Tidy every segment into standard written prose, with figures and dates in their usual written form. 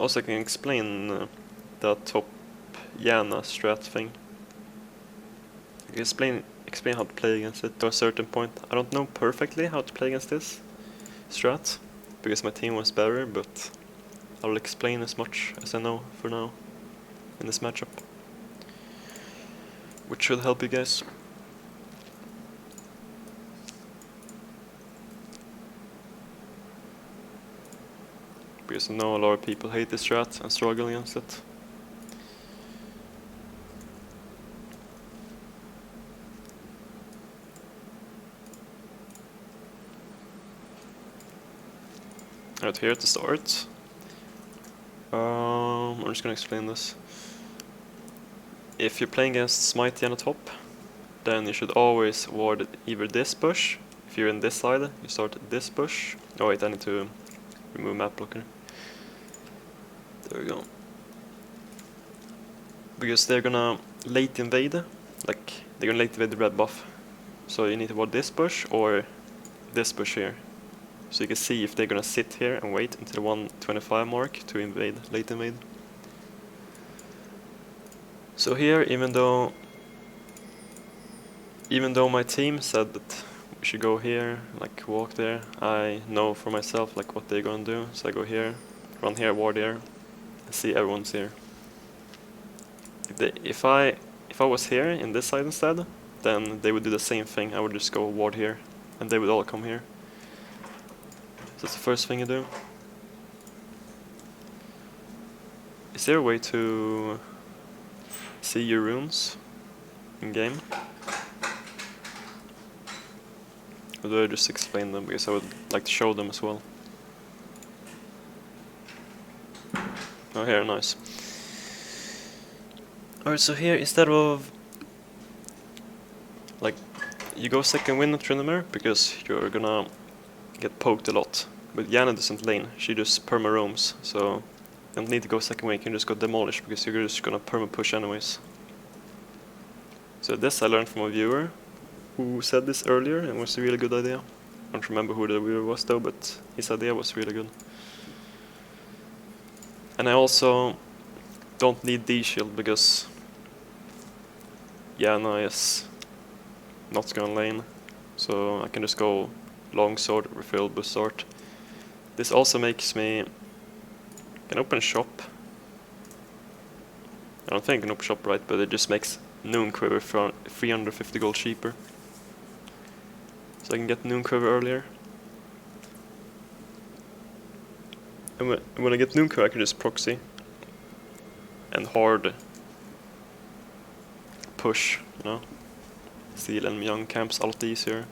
Also, I can explain the top Janna strat thing. I can explain how to play against it to a certain point. I don't know perfectly how to play against this strat, because my team was better, but I'll explain as much as I know for now in this matchup, which should help you guys. Because I know a lot of people hate this strat and struggle against it. Right here to start. I'm just gonna explain this. If you're playing against Smite Janna top, then you should always ward either this bush. If you're in this side, you start this bush. Oh wait, I need to remove map blocker. There we go. Because they're gonna late invade, like they're gonna late invade the red buff. So you need to ward this bush or this bush here. So you can see if they're gonna sit here and wait until the 125 mark to invade, late invade. So here, even though my team said that we should go here, like walk there, I know for myself like what they're gonna do. So I go here, run here, ward here, and see everyone's here. If I was here in this side instead, then they would do the same thing. I would just go ward here, and they would all come here. So that's the first thing you do. Is there a way to see your runes in game? Or do I just explain them, because I would like to show them as well. Oh, here, nice. Alright, so here, instead of like, you go second win at Tryndamere because you're gonna get poked a lot. But Janna doesn't lane, she just perma roams, so you don't need to go second win, you can just go demolish because you're just gonna perma push anyways. So this I learned from a viewer who said this earlier and was a really good idea. I don't remember who the viewer was though, but his idea was really good. And I also don't need D-shield because Janna is not gonna lane, so I can just go longsword, refill, buzzard. This also makes me can open shop. I don't think I can open shop right, but it just makes Noon Quiver for 350 gold cheaper. So I can get Noon Quiver earlier. And when I get Noon Quiver I can just proxy and hard push, you know? Steal and young camps a lot easier.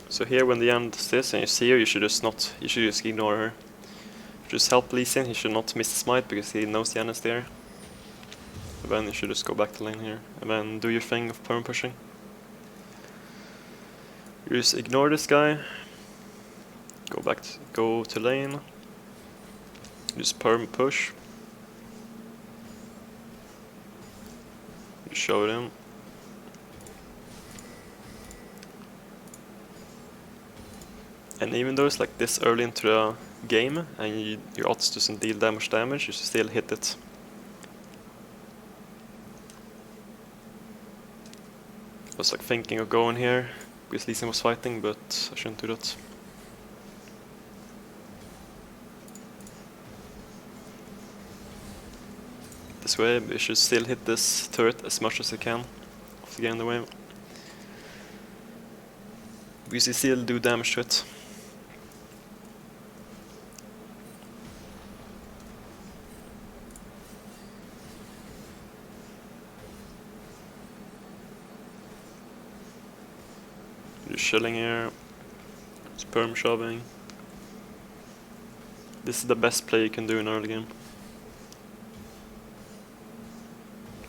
So here when the end does this and you see her, you should just ignore her. Just help Lee Sin, he should not miss the smite because he knows Janna's there. And then you should just go back to lane here, and then do your thing of perm pushing. You just ignore this guy, go to lane, just perm push. You show it in. And even though it's like this early into the game and your odds doesn't deal that much damage, you should still hit it. I was like thinking of going here because Lee Sin was fighting, but I shouldn't do that. This way, you should still hit this turret as much as you can of the game the wave. Because you still do damage to it. Just chilling here, just perm shoving. This is the best play you can do in early game.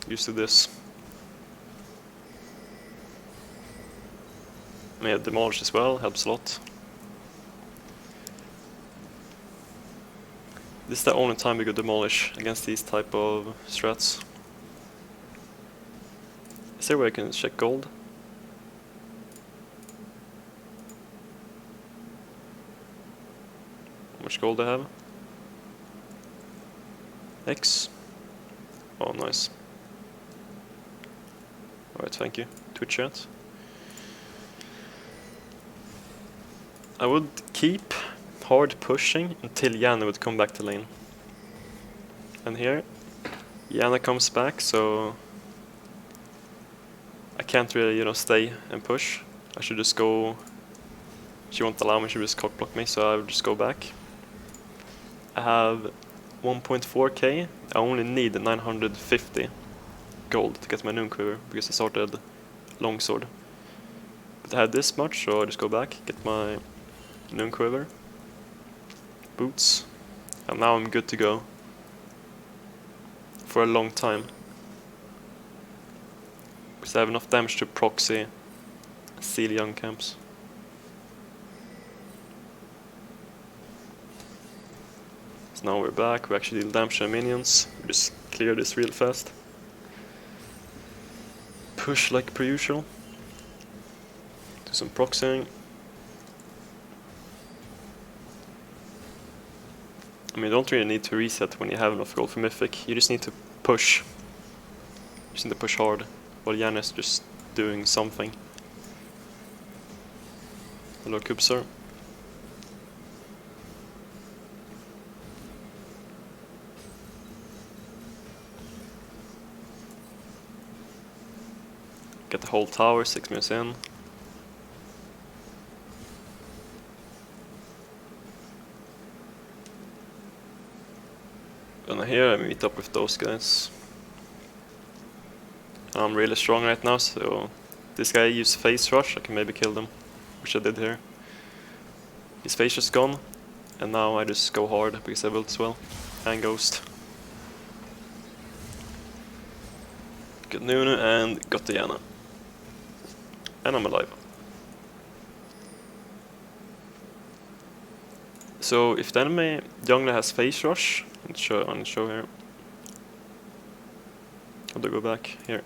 Used to this. I mean, demolish as well, helps a lot. This is the only time we go demolish against these type of strats. Is there a way I can check gold? How much gold I have? X. Oh, nice. Alright, thank you. Twitch chat. I would keep hard pushing until Janna would come back to lane. And here, Janna comes back, so I can't really, you know, stay and push. I should just go. She won't allow me, she will just cock block me, so I would just go back. I have 1.4k. I only need 950 gold to get my noon quiver because I started longsword. But I had this much, so I just go back, get my noon quiver, boots, and now I'm good to go for a long time. Because I have enough damage to proxy seal young camps. So now we're back, we actually deal damage to minions. We just clear this real fast. Push like per usual. Do some proxying. I mean, you don't really need to reset when you have enough gold for Mythic. You just need to push. You just need to push hard, while Janna is just doing something. Hello, Kubsar. Get the whole tower 6 minutes in. And here I meet up with those guys. I'm really strong right now, so this guy used face rush, I can maybe kill them, which I did here. His face is gone, and now I just go hard because I built as well, and ghost. Got Nunu and got the Janna. And I'm alive. So if the enemy jungler has face rush, on the show here. How do I go back? Here.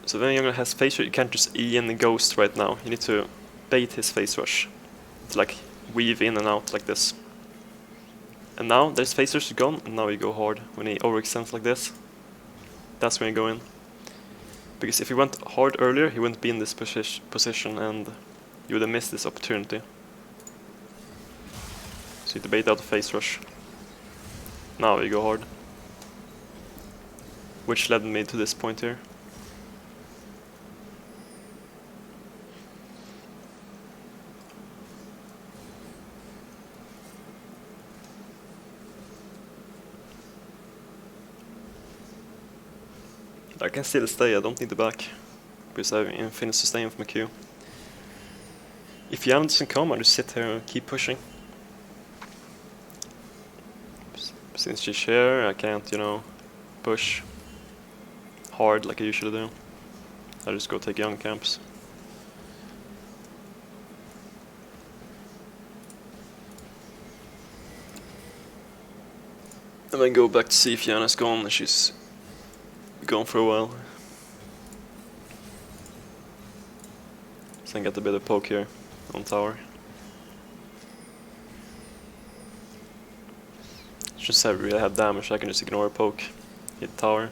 So when jungler has face rush, you can't just E in the ghost right now. You need to bait his face rush. To like weave in and out like this. And now there's face rush gone, and now you go hard. When he overextends like this, that's when you go in. Because if he went hard earlier, he wouldn't be in this position and you would have missed this opportunity. So you debate out the face rush. Now you go hard. Which led me to this point here. I can still stay, I don't need the back, because I have infinite sustain with my Q. If Janna doesn't come, I just sit here and keep pushing. Since she's here, I can't, you know, push hard like I usually do. I just go take young camps. And then go back to see if Janna's gone, and she's gone for a while. So I get a bit of poke here on tower. Just really have damage, I can just ignore a poke, hit tower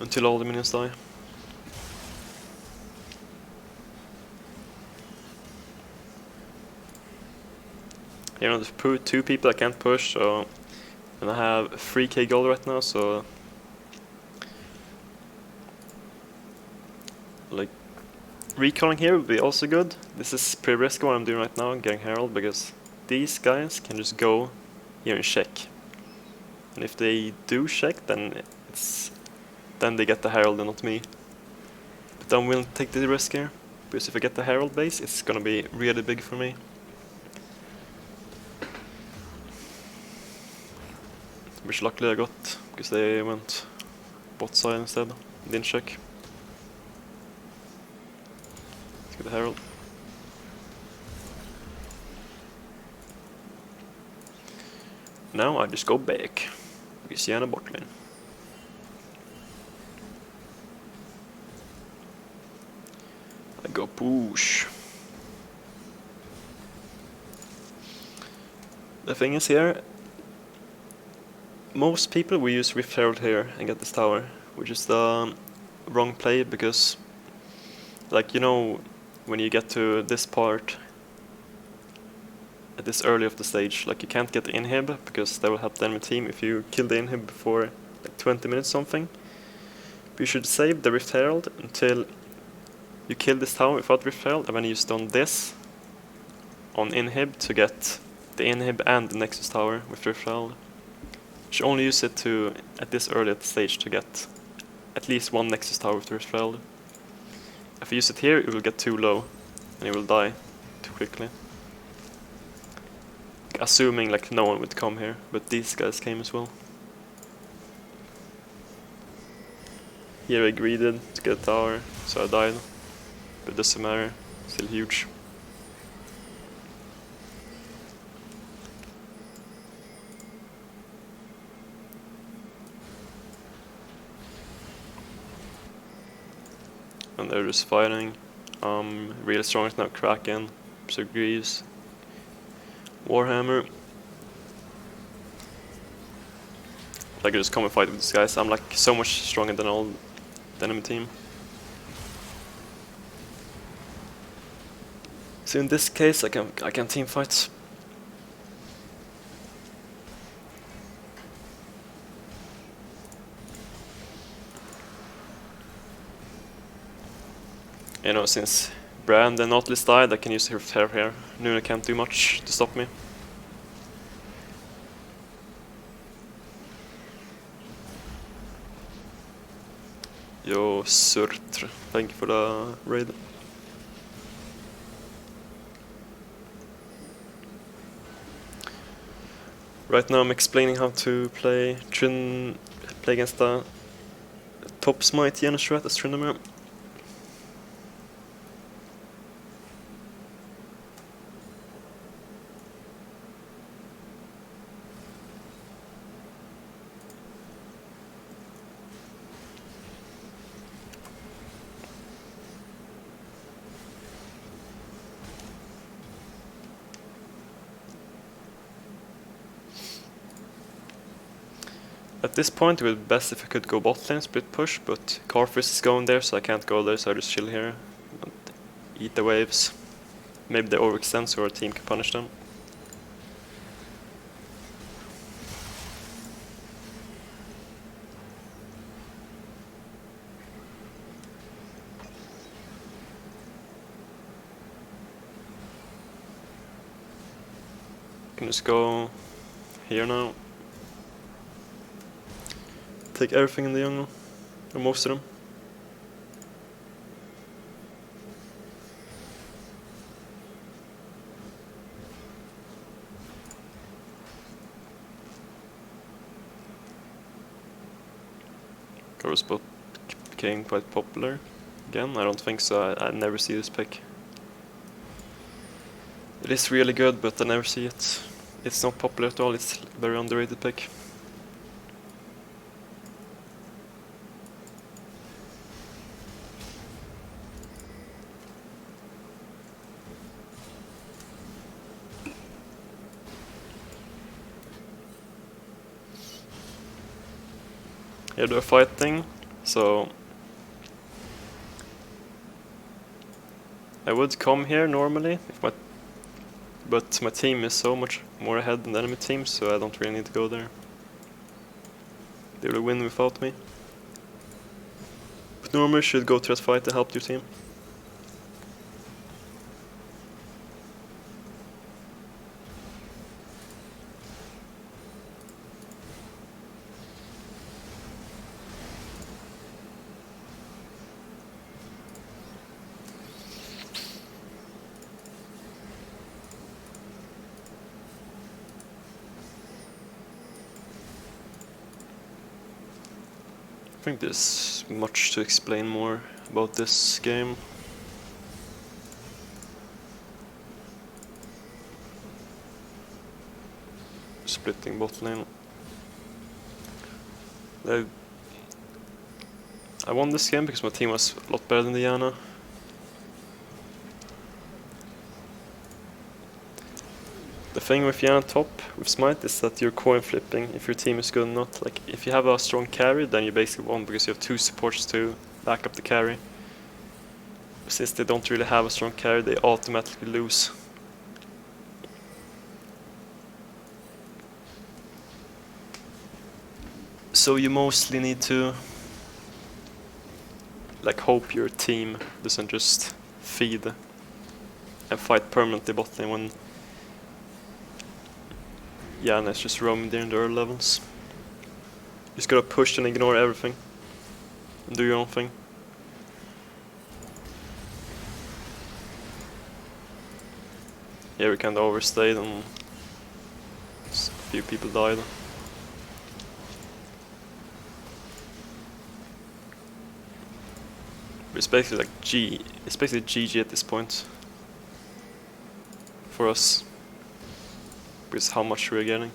until all the minions die. You know, there's two people I can't push, so and I have 3k gold right now, so like recalling here would be also good. This is pretty risky what I'm doing right now, getting Herald, because these guys can just go here and check. And if they do check, then they get the Herald and not me. But I'm willing to take the risk here, because if I get the Herald base, it's gonna be really big for me. Which luckily I got, because they went bot side instead, didn't check. with the Herald. Now I just go back. Because Janna bot lane. I go push. The thing is here, most people will use Rift Herald here and get this tower, which is the wrong play because, like, you know, when you get to this part, at this early of the stage, like you can't get the inhib because that will help the enemy team if you kill the inhib before like 20 minutes something. But you should save the Rift Herald until you kill this tower without Rift Herald, and then you stun this on inhib to get the inhib and the Nexus tower with Rift Herald. You should only use it to at this early stage to get at least one Nexus tower with Rift Herald. If you use it here, it will get too low and you will die too quickly. Assuming like no one would come here, but these guys came as well. Here I greeded to get a tower, so I died. But doesn't matter, still huge. And they're just fighting. Really strong is now Kraken, so Greaves, Warhammer. Like I just come and fight with these guys. I'm like so much stronger than all the enemy team. So in this case I can team fight. You know, since Brand and Nautilus died, I can use Rift Herald here. Nuna can't do much to stop me. Yo, Surtr, thank you for the raid. Right now I'm explaining how to play against the top Smite Janna strat as Tryndamere. At this point it would be best if I could go bot lane, split push, but Carfist is going there so I can't go there, so I just chill here and eat the waves. Maybe they overextend so our team can punish them. Can just go here now. Take everything in the jungle, or most of them. Cover spot became quite popular again. I don't think so. I never see this pick. It is really good, but I never see it. It's not popular at all. It's a very underrated pick. Here they're fighting, so I would come here normally, but my team is so much more ahead than the enemy team, so I don't really need to go there. They will win without me. But normally you should go to that fight to help your team. I think there's much to explain more about this game. splitting bot lane. I won this game because my team was a lot better than the Janna. The thing with Janna top, with Smite, is that you're coin flipping if your team is good or not. Like, if you have a strong carry, then you basically won because you have 2 supports to back up the carry. Since they don't really have a strong carry, they automatically lose. So you mostly need to like hope your team doesn't just feed and fight permanently bot lane when Janna is just roaming there in the early levels. You just gotta push and ignore everything and do your own thing. Yeah, we kinda overstayed and a few people died. But it's basically like it's basically GG at this point for us, because how much we're getting.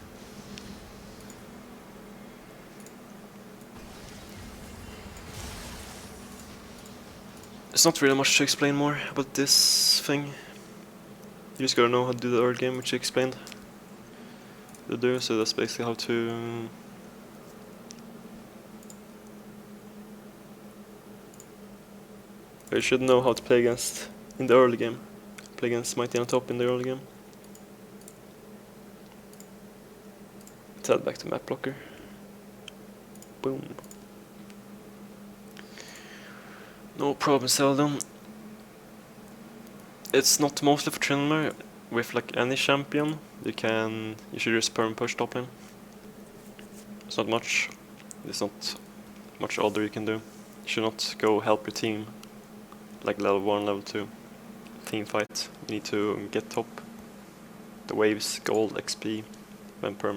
There's not really much to explain more about this thing. You just gotta know how to do the early game, which you explained to do, so that's basically how to you should know how to play against in the early game. Play against Smite on top in the early game. Let's head back to map blocker. Boom. No problem, Seldon. It's not mostly for Tryndamere. With like any champion, you should just perm push top lane. It's not much. There's not much other you can do. You should not go help your team like level 1, level 2 team fight. You need to get top. The waves, gold, XP, then perm